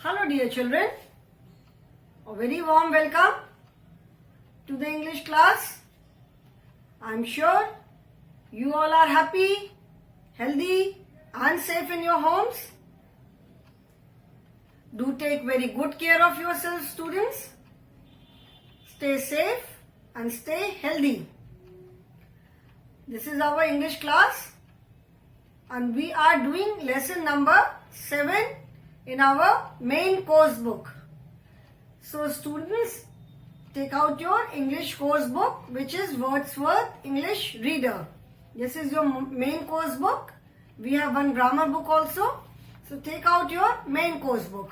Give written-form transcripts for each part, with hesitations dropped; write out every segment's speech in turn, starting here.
Hello dear children, a very warm welcome to the English class. I am sure you all are happy, healthy and safe in your homes. Do take very good care of yourselves, students. Stay safe and stay healthy. This is our English class and we are doing lesson number 7 in our main course book. So students, take out your English course book, which is Wordsworth English Reader. This is your main course book. We have one grammar book also. So take out your main course book,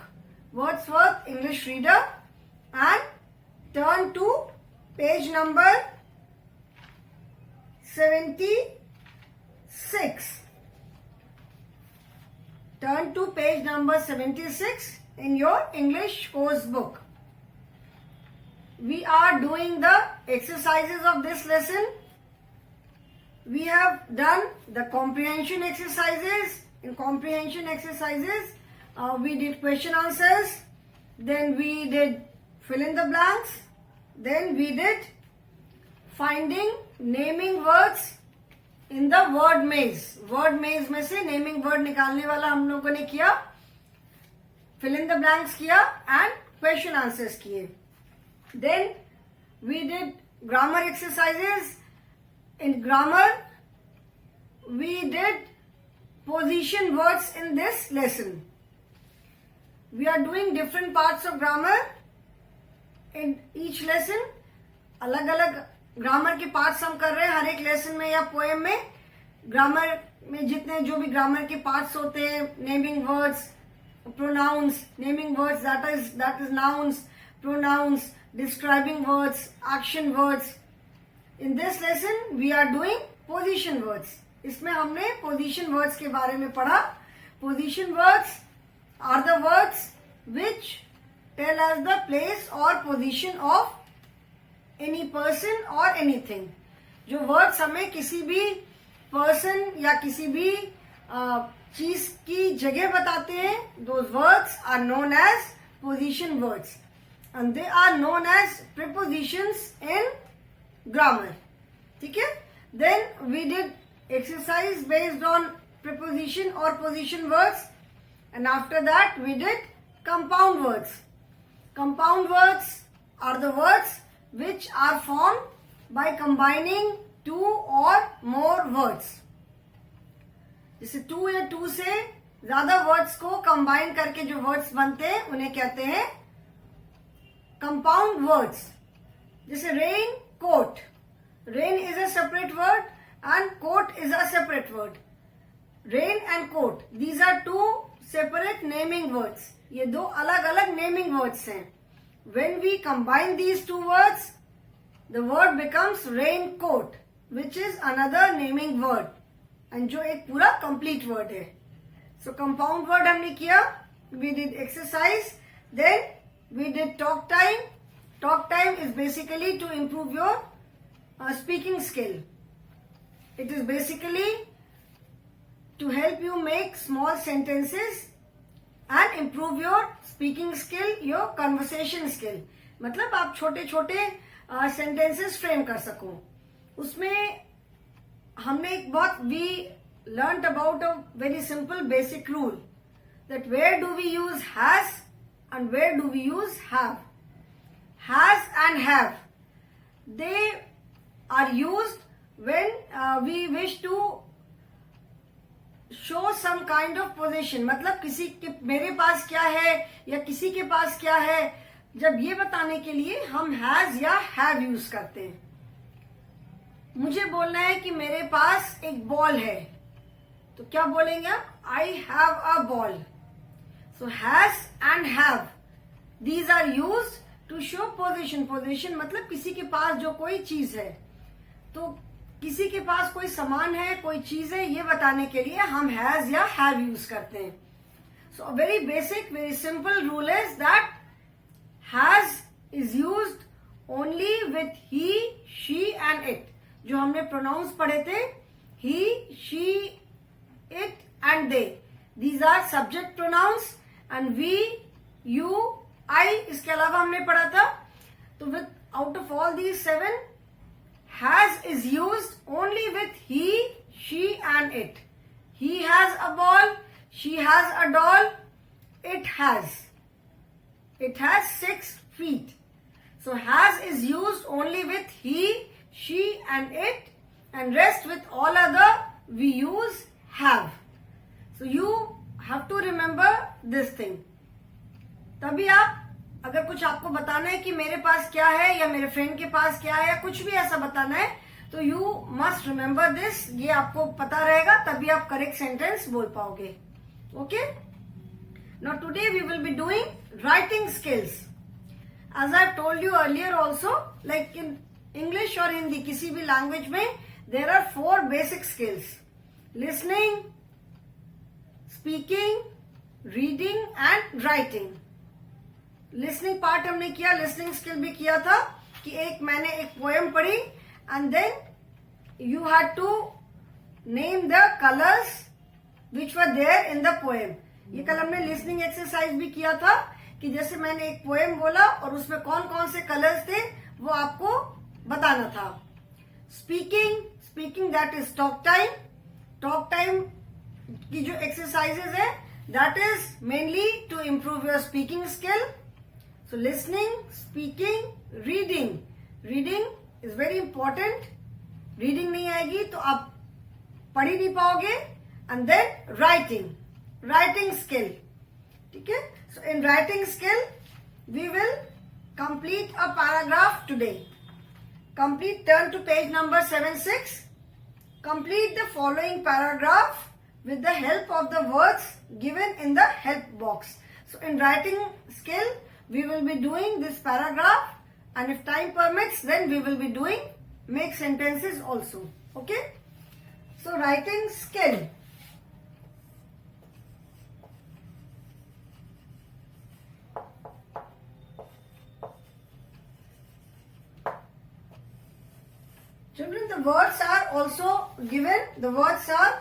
Wordsworth English Reader, and turn to page number 76. Turn to page number 76 in your English course book. We are doing the exercises of this lesson. We have done the comprehension exercises. In comprehension exercises, we did question answers. Then we did fill in the blanks. Then we did finding naming words in the word maze. Word maze में से naming word निकालने वाला हम लोगों ने किया, fill in the blanks किया and question answers किए. Then we did grammar exercises. In grammar, we did position words in this lesson. We are doing different parts of grammar. In each lesson, अलग-अलग grammar के parts हम कर रहे हैं हर एक lesson में या पोएम में. ग्रामर में जितने जो भी ग्रामर के पार्ट्स होते हैं, naming words, pronouns, naming words that is nouns, pronouns, describing words, action words. In this lesson we are doing position words. इसमें हमने पोजीशन वर्ड्स के बारे में पढ़ा. Position words are the words which tell us the place और position of any person और anything. जो words हमें किसी भी पर्सन या किसी भी चीज की जगह बताते हैं, those words are known as position words and they are known as prepositions in grammar. ठीक है. Then we did exercise based on preposition और position words and after that we did compound words. Compound words are the words which are formed by combining two or more words. जैसे to या to से ज्यादा words को combine करके जो words बनते हैं उन्हें कहते हैं कंपाउंड वर्ड्स. जैसे rain, coat. Rain is a separate word and coat is a separate word. Rain and coat, these are two separate naming words. ये दो अलग अलग नेमिंग वर्ड्स हैं. When we combine these two words, the word becomes raincoat, which is another naming word, and जो एक पूरा complete word है. So compound word हमने किया. We did exercise. Then we did talk time. Talk time is basically to improve your speaking skill. It is basically to help you make small sentences and improve your speaking skill, your conversation skill. मतलब आप छोटे छोटे sentences frame कर सको. उसमें हमने एक बहुत we learnt about a very simple basic rule that where do we use has and where do we use have. Has and have, they are used when we wish to show some kind of position. मतलब किसी के मेरे पास क्या है या किसी के पास क्या है, जब ये बताने के लिए हम हैज या हैव यूज करते हैं. मुझे बोलना है कि मेरे पास एक बॉल है, तो क्या बोलेंगे आप? I have a ball. So has and have, these are use to show position. Position मतलब किसी के पास जो कोई चीज है, तो किसी के पास कोई सामान है, कोई चीज है, ये बताने के लिए हम हैज या हैव यूज करते हैं. So a very basic, very simple rule is that has is used only with he, she and it. जो हमने प्रोनाउंस पढ़े थे, he, she, it and they, these are subject pronouns and we you, I, इसके अलावा हमने पढ़ा था. तो with out of all these 7, has is used only with he, she and it. He has a ball, she has a doll, it has 6 feet. So has is used only with he, she and it, and rest with all other we use have. So you have to remember this thing. तभी आप, अगर कुछ आपको बताना है कि मेरे पास क्या है या मेरे फ्रेंड के पास क्या है या कुछ भी ऐसा बताना है, तो यू मस्ट रिमेम्बर दिस. ये आपको पता रहेगा, तभी आप करेक्ट सेंटेंस बोल पाओगे. Okay. Now today we will be doing writing skills. As I told you earlier also, like in English और हिंदी, किसी भी लैंग्वेज में there are 4 basic skills: listening, speaking, reading and writing. Listening part हमने किया, listening skill भी किया था कि मैंने एक पोएम पढ़ी and then you had to name the colours which were there in the poem. ये कल हमने लिसनिंग एक्सरसाइज भी किया था कि जैसे मैंने एक पोएम बोला और उसमें कौन कौन से कलर्स थे वो आपको बताना था. Speaking that is talk time. Talk time की जो एक्सरसाइजेज है that is mainly to improve your speaking skill. So listening, speaking, reading. Reading is very important. Reading नहीं आएगी तो आप पढ़ ही नहीं पाओगे. And then writing skill. ठीक है. So in writing skill, we will complete a paragraph today. Turn to page number 76. Complete the following paragraph with the help of the words given in the help box. So in writing skill, we will be doing this paragraph, and if time permits, then we will be doing make sentences also. Okay? So writing skill. Children, the words are also given. The words are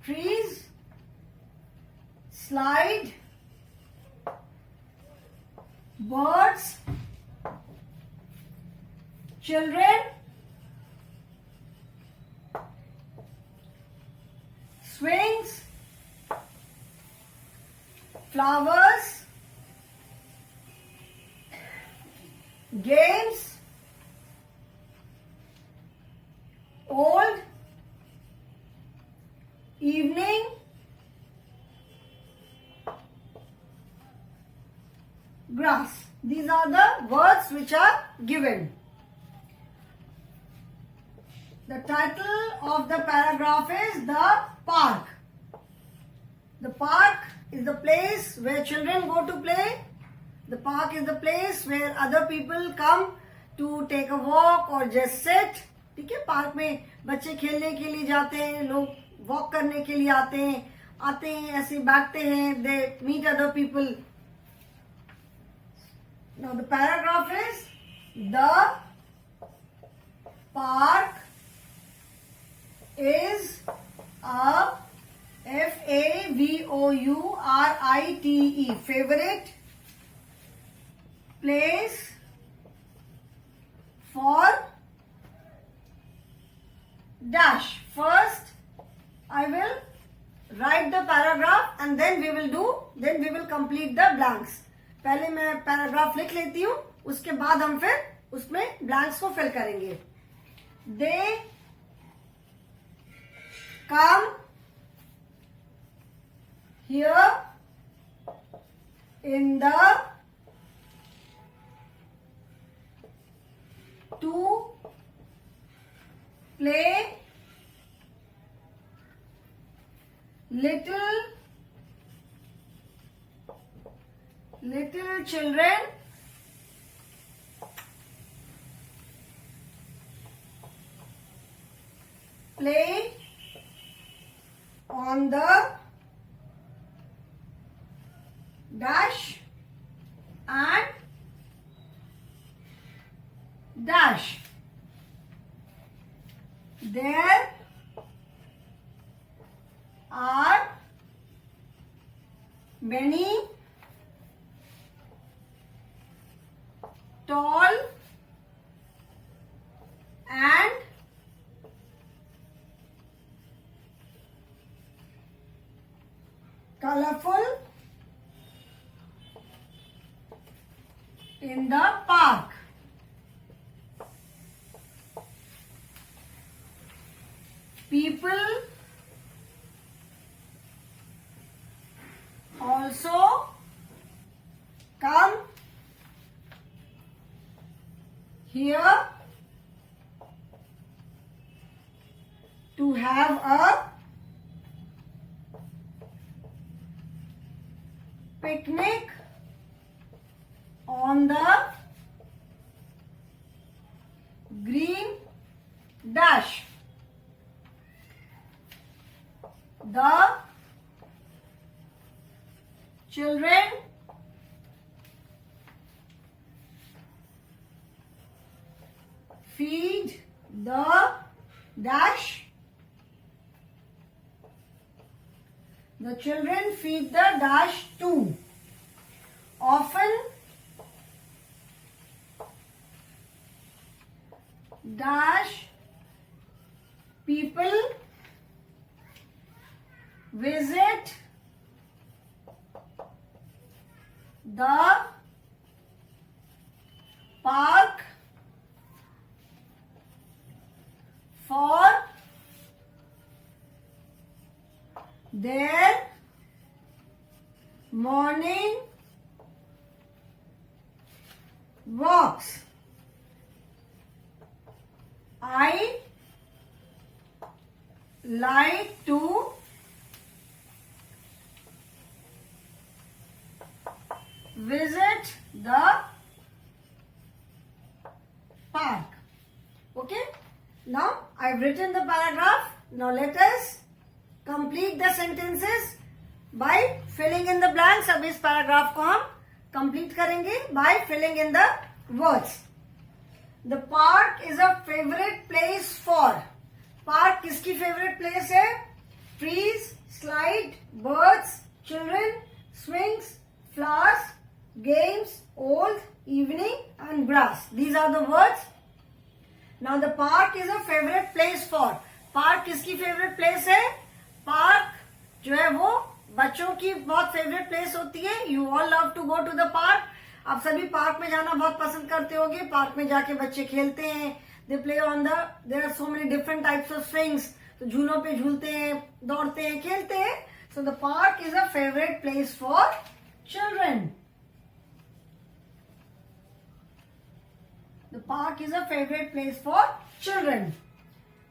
trees, slide, birds, children, swings, flowers, games, old, evening, grass. These are the words which are given. The title of the paragraph is The Park. The park is the place where children go to play. The park is the place where other people come to take a walk or just sit. ठीक है. Park में बच्चे खेलने के लिए जाते हैं, लोग वॉक करने के लिए आते हैं ऐसे बैठते हैं. They meet other people. Now the paragraph is the park is a favorite favorite place for dash. First I will write the paragraph and then we will complete the blanks. पहले मैं पैराग्राफ लिख लेती हूँ, उसके बाद हम फिर उसमें ब्लैंक्स को फिल करेंगे. They come here in the to play little children play on the dash and dash. There are many tall and colorful in the park. People also come here to have a picnic on the green dash. The children feed the dash. The children feed the dash too. Often dash people visit the park for their morning walks. I like to visit the park. Okay, now I've written the paragraph. Now let us complete the sentences by filling in the blanks. अब इस paragraph को हम complete करेंगे by filling in the words. The park is a favorite place for. Park किसकी favorite place है? Trees, slide, birds, children, swings, flowers, games, old, evening and grass. These are the words. Now the park is a favorite place for. Park किसकी favorite place है? Park जो है वो बच्चों की बहुत favorite place होती है. You all love to go to the park. आप सभी पार्क में जाना बहुत पसंद करते होंगे. पार्क में जाके बच्चे खेलते हैं. They play on the. There are so many different types of swings. तो झूलों पे झूलते हैं, दौड़ते हैं, खेलते हैं. So the park is a favorite place for children. The park is a favorite place for children.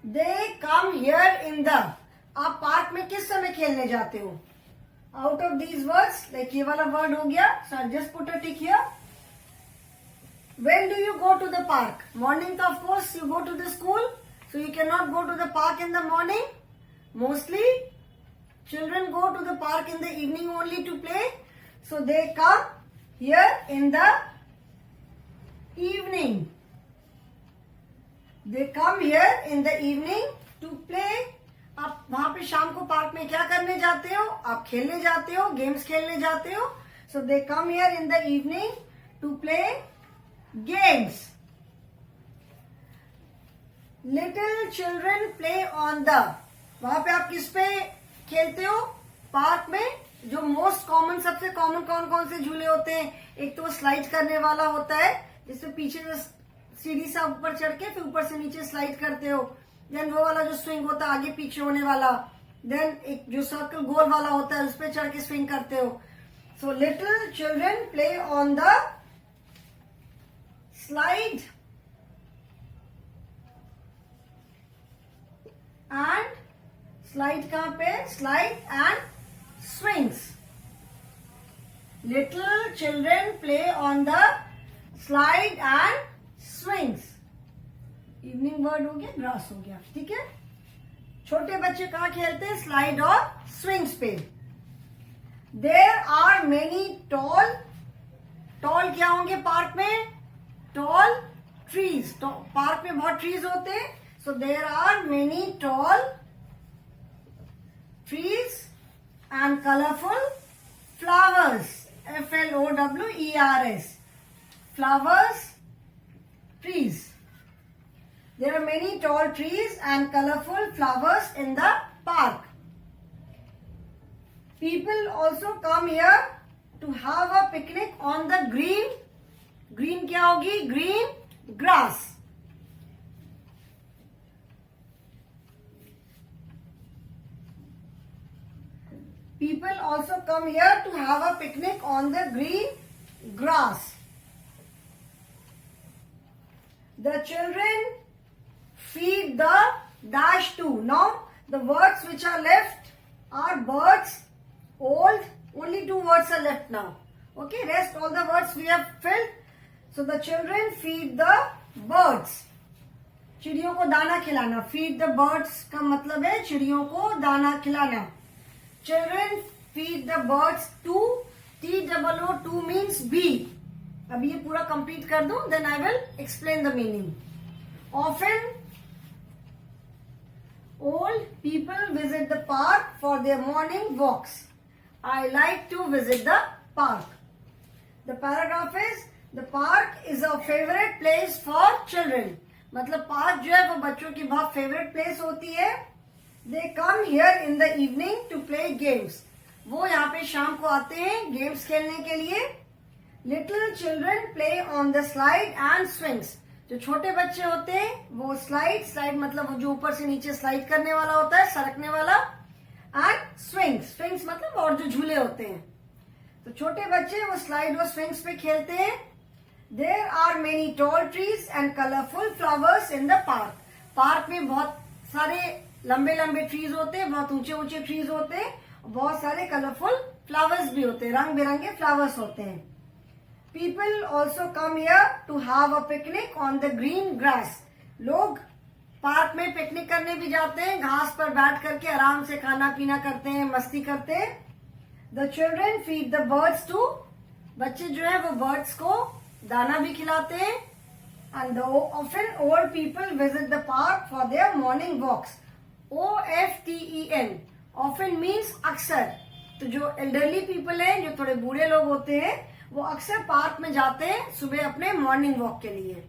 They come here in the. आप पार्क में किस समय खेलने जाते हो? Out of these words, like ये वाला word हो गया. So I'll just put a tick here. When do you go to the park? Morning, of course, you go to the school. So you cannot go to the park in the morning. Mostly, children go to the park in the evening only to play. So they come here in the evening. They come here in the evening to play. आप वहां पे शाम को park में क्या करने जाते हो? आप खेलने जाते हो, गेम्स खेलने जाते हो. So they come here in the evening to play games. Little children play on the. वहां पे आप किस पे खेलते हो? पार्क में. जो मोस्ट कॉमन, सबसे कॉमन कौन कौन से झूले होते हैं? एक तो स्लाइड करने वाला होता है जिससे पीछे से सीढ़ी सा ऊपर चढ़ के फिर ऊपर से नीचे स्लाइड करते हो. देन वो वाला जो स्विंग होता है आगे पीछे होने वाला. देन एक जो सर्कल गोल वाला होता है उस पर चढ़ के स्विंग करते हो. So little children play on the slide and slide कहां पे? Slide and swings. Little children play on the slide and swings. Evening word हो गया, ग्रास हो गया. ठीक है. छोटे बच्चे कहाँ खेलते हैं? स्लाइड और स्विंग्स पे. There are many tall. Tall क्या होंगे पार्क में? Tall trees. तो पार्क में बहुत ट्रीज होते हैं. So there are many tall trees and colorful flowers, flowers, flowers, trees. There are many tall trees and colorful flowers in the park. People also come here to have a picnic on the green क्या होगी? Green grass. People also come here to have a picnic on the green grass. The children feed the dash too. Now the words which are left are birds, old. Only 2 words are left now. Okay, rest all the words we have filled. So the children feed the birds. चिड़ियों को दाना खिलाना. Feed the birds का मतलब है चिड़ियों को दाना खिलाना. Children feed the birds too. TOO means bee. अब ये पूरा कंप्लीट कर दूं, then I will explain the meaning. Often old people visit the park for their morning walks. I like to visit the park. The paragraph is, the park is a favorite place for children. मतलब park जो है वो बच्चों की बहुत favourite place होती है. They come here in the evening to play games. वो यहाँ पे शाम को आते हैं गेम्स खेलने के लिए. Little children play on the slide and swings. जो छोटे बच्चे होते हैं वो स्लाइड मतलब जो ऊपर से नीचे स्लाइड करने वाला होता है, सरकने वाला. एंड स्विंग्स मतलब और जो झूले होते हैं. तो छोटे बच्चे वो स्लाइड और स्विंग्स पे खेलते हैं. There are many tall trees and colourful flowers in the park. Park में बहुत सारे लंबे लंबे ट्रीज होते हैं, बहुत ऊंचे ऊंचे ट्रीज होते हैं, बहुत सारे कलरफुल फ्लावर्स भी होते हैं, रंग बिरंगे फ्लावर्स होते हैं. People also come here to have a picnic on the green grass. लोग पार्क में पिकनिक करने भी जाते हैं, घास पर बैठ करके आराम से खाना पीना करते हैं, मस्ती करते हैं. The children feed the birds too. बच्चे जो है वो बर्ड्स को दाना भी खिलाते हैं. And often old people visit the park for their morning walks. OFTEN. Often means अक्सर. तो जो एल्डरली पीपल हैं, जो थोड़े बूढ़े लोग होते हैं, वो अक्सर पार्क में जाते हैं सुबह अपने मॉर्निंग वॉक के लिए.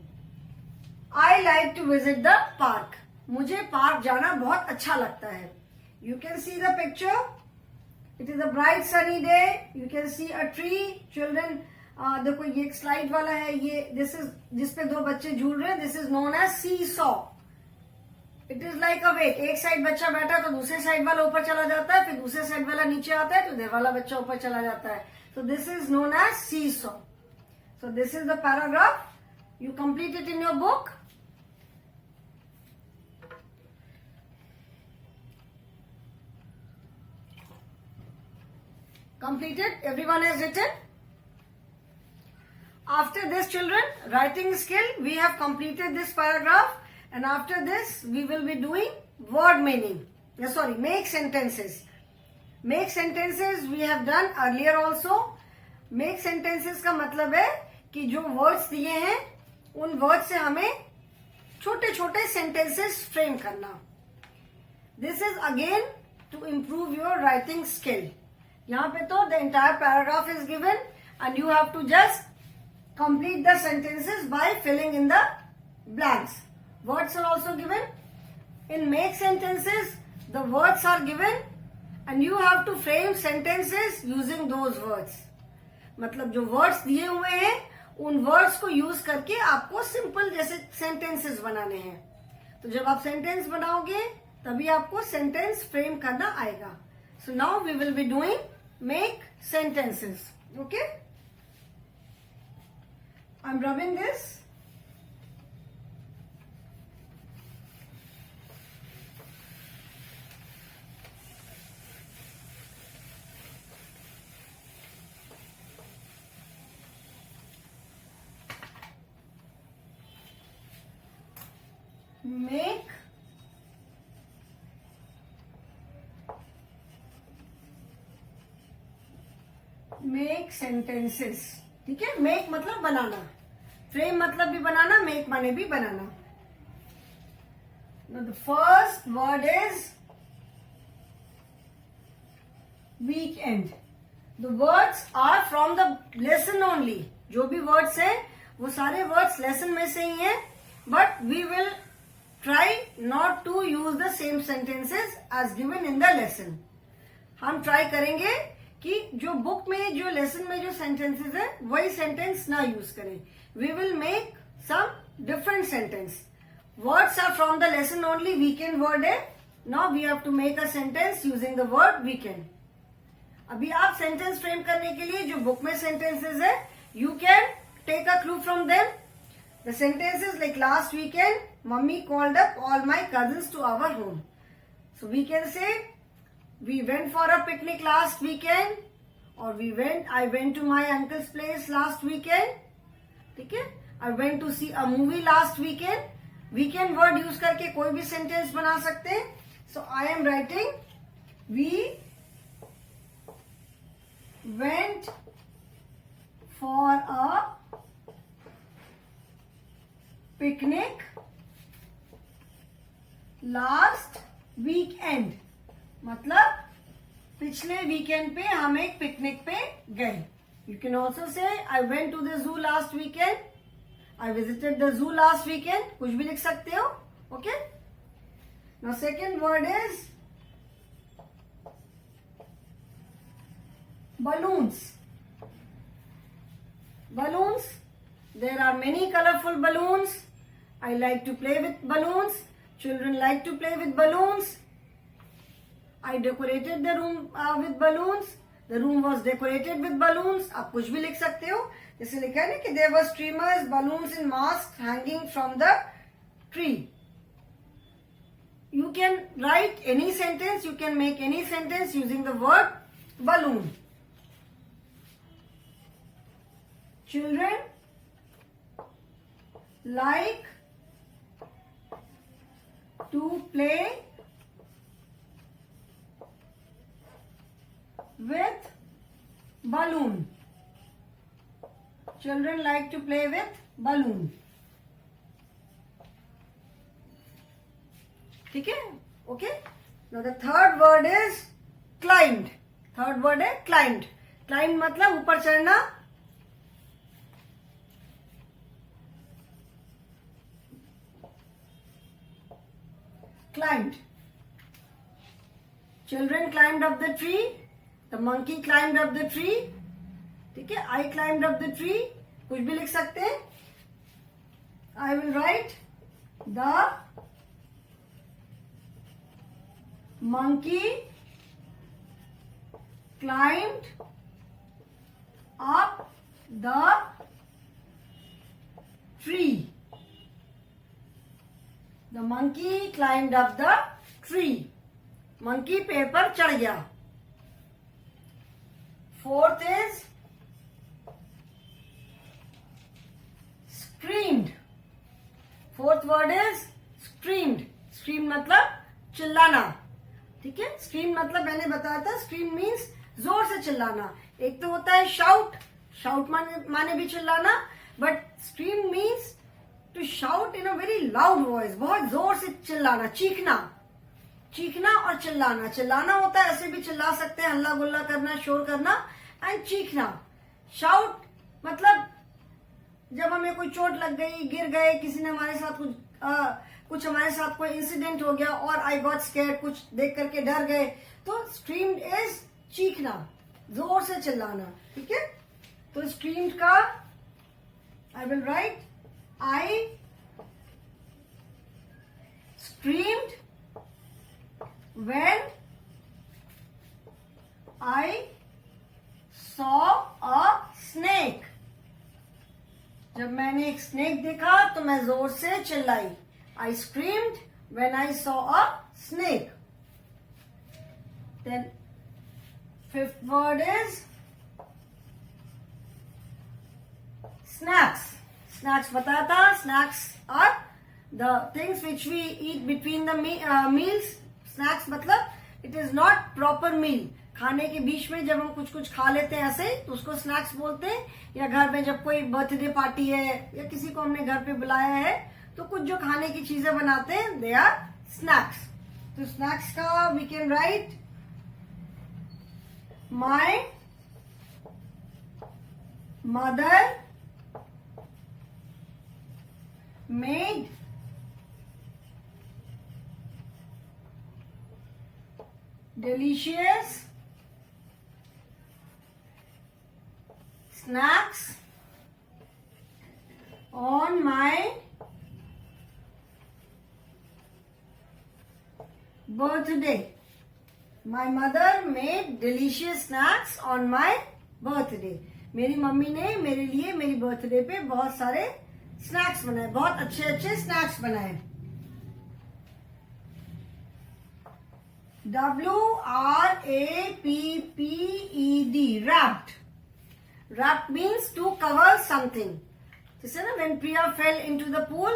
I like to visit the park. मुझे पार्क जाना बहुत अच्छा लगता है. You can see the picture. It is a bright sunny day. You can see a tree. Children देखो ये एक स्लाइड वाला है. ये दिस इज जिसपे 2 बच्चे झूल रहे हैं. This is known as seesaw. It is like a weight. एक साइड बच्चा बैठा तो दूसरे साइड वाला ऊपर चला जाता है, फिर दूसरे साइड वाला नीचे आता है तो इधर वाला बच्चा ऊपर चला जाता है. So this is known as seesaw. So this is the paragraph. You complete it in your book. Completed. Everyone has written. After this, children, writing skill, we have completed this paragraph, and after this we will be doing word meaning. Make sentences. Make sentences we have done earlier also. Make sentences का मतलब है कि जो words दिए हैं उन words से हमें छोटे छोटे sentences frame करना. This is again to improve your writing skill. यहाँ पे तो the entire paragraph is given and you have to just complete the sentences by filling in the blanks. Words are also given. In make sentences, the words are given and you have to frame sentences using those words. मतलब जो words दिए हुए हैं उन words को use करके आपको simple जैसे सेंटेंसेस बनाने हैं. तो जब आप सेंटेंस बनाओगे तभी आपको सेंटेंस फ्रेम करना आएगा. So now we will be doing make sentences. Okay, I am rubbing this. Make sentences. ठीक है, मेक मतलब बनाना, फ्रेम मतलब भी बनाना, मेक माने भी बनाना. Now the first word is weekend. The words are from the lesson only. जो भी words हैं वो सारे words lesson में से ही हैं, but we will try not to use the same sentences as given in the lesson. हम try करेंगे कि जो बुक में जो लेसन में जो सेंटेंसेस है वही सेंटेंस ना यूज करें. We will make some different sentence. Words are from the lesson only. Weekend word है. Now we have to make a sentence using the word weekend. अभी आप सेंटेंस फ्रेम करने के लिए जो बुक में सेंटेंसेस है, you can take a clue from them. The sentences like last weekend mummy called up all my cousins to our home. So we can say we went for a picnic last weekend, or I went to my uncle's place last weekend. ठीक है. I went to see a movie last weekend. Weekend word use करके कोई भी sentence बना सकते हैं. So I am writing, we went for a picnic last weekend. मतलब पिछले वीकेंड पे हम एक पिकनिक पे गए. You can also say I went to the zoo last weekend. I visited the zoo last weekend. कुछ भी लिख सकते हो. Okay. Now second word is balloons. Balloons. There are many colorful balloons. I like to play with balloons. Children like to play with balloons. I decorated the room with balloons. The room was decorated with balloons. आप कुछ भी लिख सकते हो. जैसे लिखा है ना कि there were streamers, balloons and masks hanging from the tree. You can write any sentence. You can make any sentence using the word balloon. Children like to play with balloon. Children like to play with balloon. ठीक है. Okay. Now the third word is climbed. Third word है climbed. Climbed मतलब ऊपर चढ़ना. Climbed. Children climbed up the tree. The monkey climbed up the tree. ठीक है. I climbed up the tree. कुछ भी लिख सकते हैं. I will write the monkey climbed up the tree. The monkey climbed up the tree. Monkey पेड़ पर चढ़ गया. Fourth is screamed. Fourth word is screamed. Scream मतलब चिल्लाना. ठीक है. Scream मतलब मैंने बताया था. Scream means जोर से चिल्लाना. एक तो होता है shout. Shout माने भी चिल्लाना. But scream means to shout in a very loud voice. बहुत जोर से चिल्लाना. चीखना. चीखना और चिल्लाना. चिल्लाना होता है ऐसे भी चिल्ला सकते हैं. हल्ला गुल्ला करना, शोर करना. एंड चीखना. शाउट मतलब जब हमें कोई चोट लग गई, गिर गए, किसी ने हमारे साथ कुछ हमारे साथ कोई इंसिडेंट हो गया और आई गॉट स्कैर्ड, कुछ देख करके डर गए, तो स्क्रीम्ड इज चीखना, जोर से चिल्लाना. ठीक है. तो स्क्रीम्ड का I will right I screamed when I saw a snake. जब मैंने एक स्नेक देखा तो मैं जोर से चिल्लाई. I screamed when I saw a snake. Then fifth word is snacks. Snacks बताया था. Snacks are the things which we eat between the meals. Snacks मतलब it is not proper meal. खाने के बीच में जब हम कुछ खा लेते हैं ऐसे तो उसको स्नैक्स बोलते हैं. या घर में जब कोई बर्थडे पार्टी है या किसी को हमने घर पे बुलाया है तो कुछ जो खाने की चीजें बनाते हैं दे आर स्नैक्स. तो स्नैक्स का we can write my mother made delicious snacks on my birthday. My mother made delicious snacks on my birthday. मेरी मम्मी ने मेरे लिए मेरी बर्थडे पे बहुत सारे स्नैक्स बनाए, बहुत अच्छे अच्छे स्नैक्स बनाए. WRAPPED, wrapped. Wrapped means to cover something. जैसे ना when Priya fell into the pool,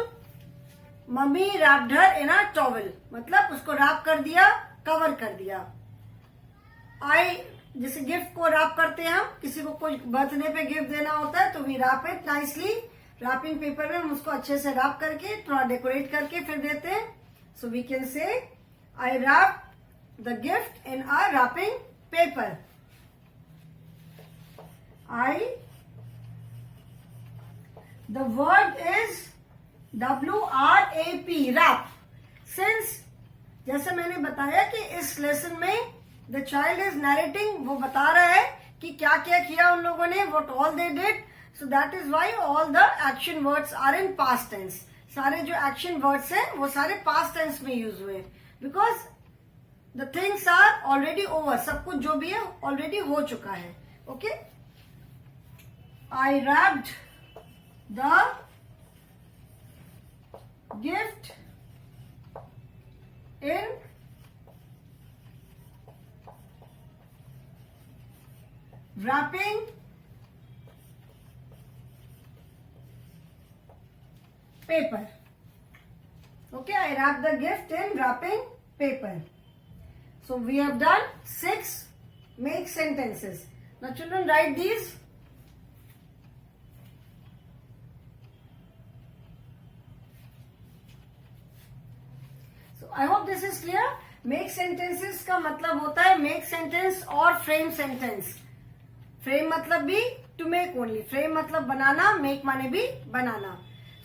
mummy wrapped her in a towel. मतलब उसको रैप कर दिया, कवर कर दिया. जैसे गिफ्ट को रैप करते हैं हम, किसी को कोई बर्थडे पे गिफ्ट देना होता है तो we wrap it nicely. Wrapping paper में हम उसको अच्छे से रैप करके थोड़ा डेकोरेट करके फिर देते हैं. सो we can say I wrap the gift in a wrapping paper. The word is WRAP, wrap. Since जैसे मैंने बताया कि इस लेसन में द चाइल्ड इज नरेटिंग, वो बता रहा है कि क्या क्या किया उन लोगों ने, what all they did. So that is why all the action words are in past tense. सारे जो एक्शन वर्ड्स हैं वो सारे पास्ट टेंस में यूज हुए, because the things are already over. सब कुछ जो भी है ऑलरेडी हो चुका है. Okay, I wrapped the gift in wrapping paper. Okay, I wrap the gift in wrapping paper. So we have done 6 make sentences. Now children, write these. I hope this is clear. Make sentences का मतलब होता है make sentence और frame sentence. Frame मतलब भी to make only, frame मतलब बनाना, make माने भी बनाना.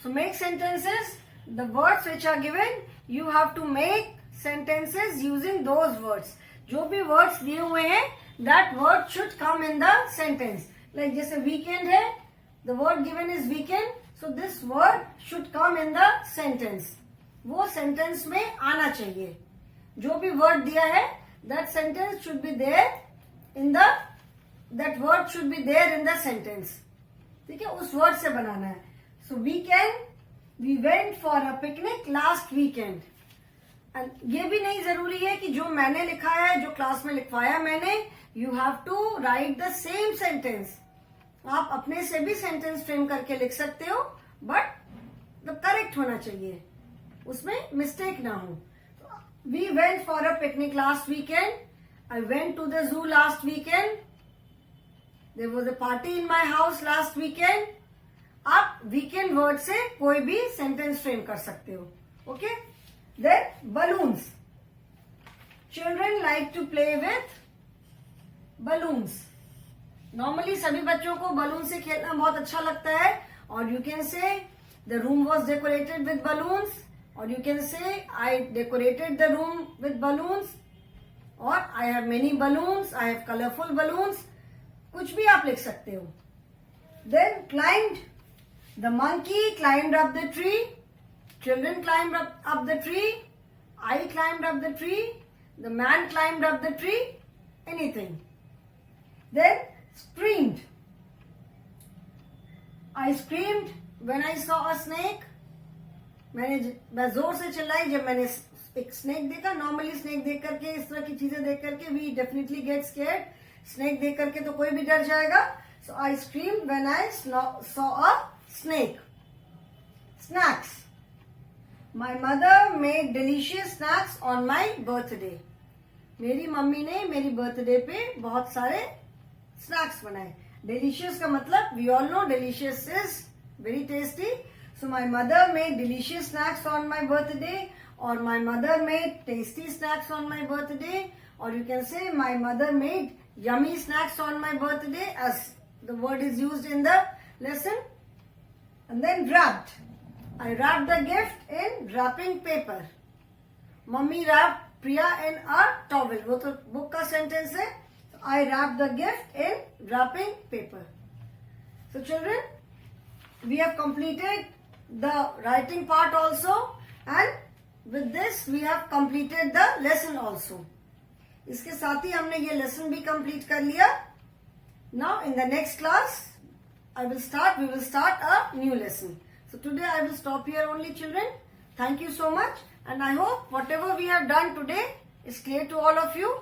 So make sentences, the words which are given, you have to make sentences using those words. जो भी वर्ड्स दिए हुए हैं that word should come in the sentence. Like जैसे वीकेंड है, the word given is weekend, so this word should come in the sentence. वो sentence में आना चाहिए. जो भी वर्ड दिया है that sentence should be there in the, that word should be there in the sentence. ठीक है, उस वर्ड से बनाना है. So we went for a picnic last weekend. ये भी नहीं जरूरी है कि जो मैंने लिखा है, जो क्लास में लिखवाया मैंने, you have to write the same sentence. आप अपने से भी सेंटेंस फ्रेम करके लिख सकते हो, बट करेक्ट होना चाहिए, उसमें मिस्टेक ना हो. We went for a picnic last weekend. I went to the zoo last weekend. There was a party in my house last weekend. आप वीकेंड वर्ड से कोई भी सेंटेंस फ्रेम कर सकते हो. Okay, then balloons. Children like to play with balloons. Normally सभी बच्चों को बलून से खेलना बहुत अच्छा लगता है. और you can say the room was decorated with balloons, or you can say I decorated the room with balloons, or I have many balloons, I have colorful balloons. कुछ भी आप लिख सकते हो. Then climbed, the monkey climbed up the tree. Children climbed up the tree. I climbed up the tree. The man climbed up the tree. Anything. Then screamed. I screamed when I saw a snake. मैं जोर से चिल्लाई जब मैंने एक snake देखा. Normally snake देख करके, इस तरह की चीजें देख करके we definitely get scared. Snake देख करके तो कोई भी डर जाएगा. So I scream when I saw a snake. Snacks. My mother made delicious snacks on my birthday. मेरी मम्मी ने मेरी बर्थडे पे बहुत सारे स्नैक्स बनाए. डिलीशियस का मतलब we all know delicious is very tasty. So my mother made delicious snacks on my birthday, or my mother made tasty snacks on my birthday, or you can say my mother made yummy snacks on my birthday, as the word is used in the lesson. And then wrapped. I wrapped the gift in wrapping paper. Mummy wrapped Priya in a towel. वो तो book का sentence है. I wrapped the gift in wrapping paper. So children, we have completed the writing part also, and with this we have completed the lesson also. इसके साथ ही हमने ये lesson भी complete कर लिया. Now in the next class, we will start a new lesson. So today I will stop here only, children. Thank you so much, and I hope whatever we have done today is clear to all of you.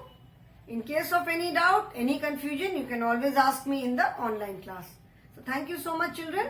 In case of any doubt, any confusion, you can always ask me in the online class. So thank you so much, children.